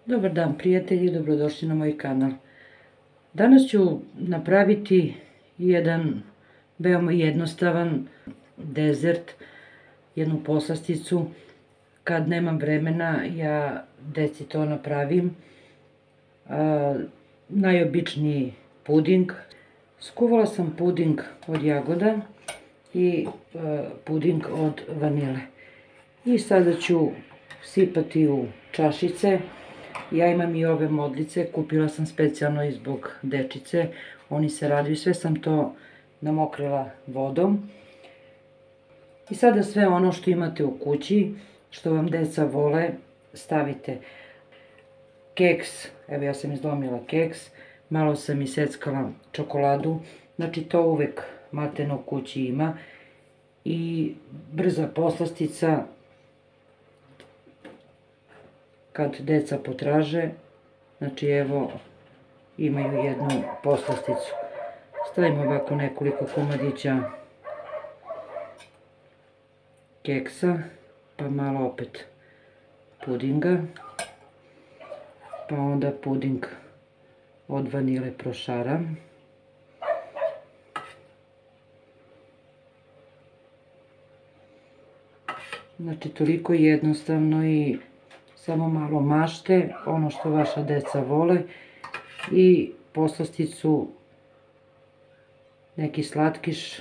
Dobar dan prijatelji, dobrodošli na moj kanal. Danas ću napraviti jedan veoma jednostavan dezert, jednu poslasticu. Kad nemam vremena, ja deci to napravim. Najobičniji puding. Skuvala sam puding od jagoda i puding od vanile. I sada ću sipati u čašice. Ja imam i ove modlice, kupila sam specijalno i zbog dečice, oni se raduju, sve sam to namokrila vodom. I sada sve ono što imate u kući, što vam deca vole, stavite. Keks, evo ja sam izlomila keks, malo sam iseckala čokoladu, znači to uvek maltene u kući ima. I brza poslastica, kad deca potraže, znači evo imaju jednu poslasticu. Stavimo ovako nekoliko komadića keksa, pa malo opet pudinga, pa onda puding od vanile prošaram. Znači toliko jednostavno i samo malo mašte, ono što vaša deca vole, i poslasticu, neki slatkiš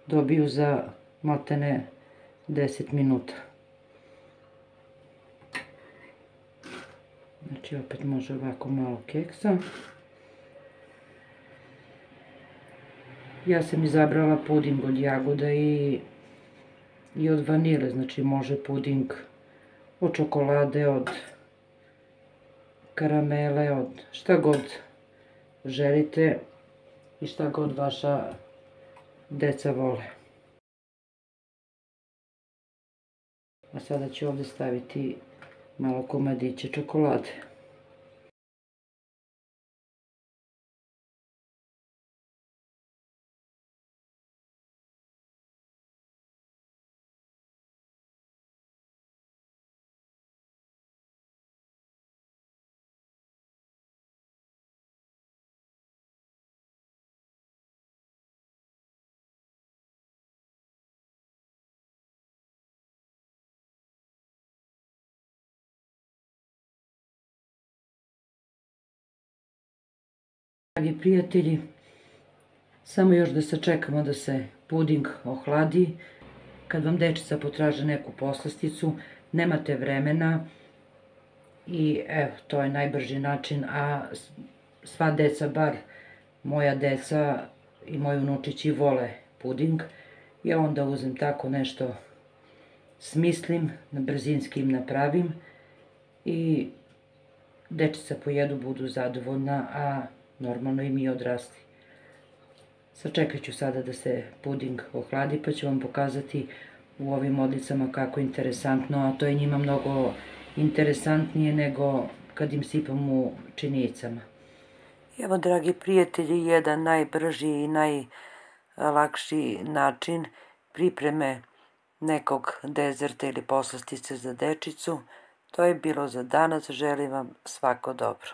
dobiju za maltene 10 minuta. Znači opet može ovako malo keksa. Ja sam izabrala puding od jagoda i od vanile, znači može puding od čokolade, od karamele, od šta god želite i šta god vaša deca vole. A sada ću ovdje staviti malo komadiće čokolade. Dragi prijatelji, samo još da sačekamo da se puding ohladi. Kad vam dečica potraže neku poslasticu, nemate vremena i evo, to je najbrži način, a sva deca, bar moja deca i moji unučići vole puding. Ja onda uzem tako nešto, smislim, na brzinski im napravim i dečica pojedu, budu zadovoljna, a normalno i mi odrasli. Sačekat ću sada da se puding ohladi, pa ću vam pokazati u ovim modlicama kako je interesantno, a to je njima mnogo interesantnije nego kad im sipam u činijicama. Evo, dragi prijatelji, jedan najbrži i najlakši način pripreme nekog dezerta ili poslastice za dečicu. To je bilo za danas, želim vam svako dobro.